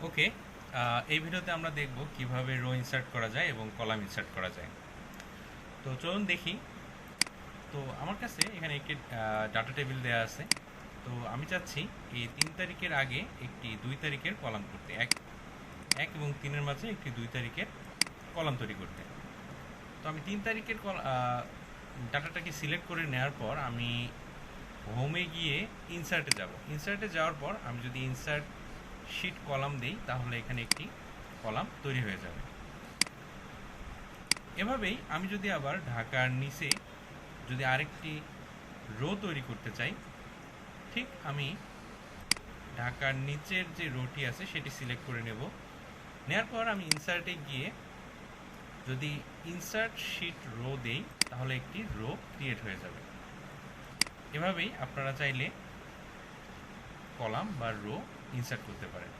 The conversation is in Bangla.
ওকে, এই ভিডিওতে আমরা দেখব কিভাবে রো ইনসার্ট করা যায় এবং কলাম ইনসার্ট করা যায়। তো চলুন দেখি। তো আমার কাছে এখানে একটি ডাটা টেবিল দেওয়া আছে। তো আমি চাচ্ছি এই 3 তারিখের আগে একটি 2 তারিখের কলাম করতে, এক এক এবং 3-এর মাঝে একটি 2 তারিখের কলাম তৈরি করতে। তো আমি 3 তারিখের ডাটাটাকে সিলেক্ট করে নেওয়ার পর আমি হোমে গিয়ে ইনসার্টে যাব। ইনসার্টে যাওয়ার পর আমি যদি ইনসার্ট শিট কলাম দিই তাহলে এখানে একটি কলাম তৈরি হয়ে যাবে। এভাবেই আমি যদি আবার ঢাকার নিচে যদি আরেকটি রো তৈরি করতে চাই, ঠিক আমি ঢাকার নিচের যে রোটি আছে সেটি সিলেক্ট করে নেব। নেওয়ার পর আমি ইনসার্টে গিয়ে যদি ইনসার্ট শিট রো দেই তাহলে একটি রো ক্রিয়েট হয়ে যাবে। এভাবেই আপনারা চাইলে কলাম বা রো ইনসার্ট করতে পারেন।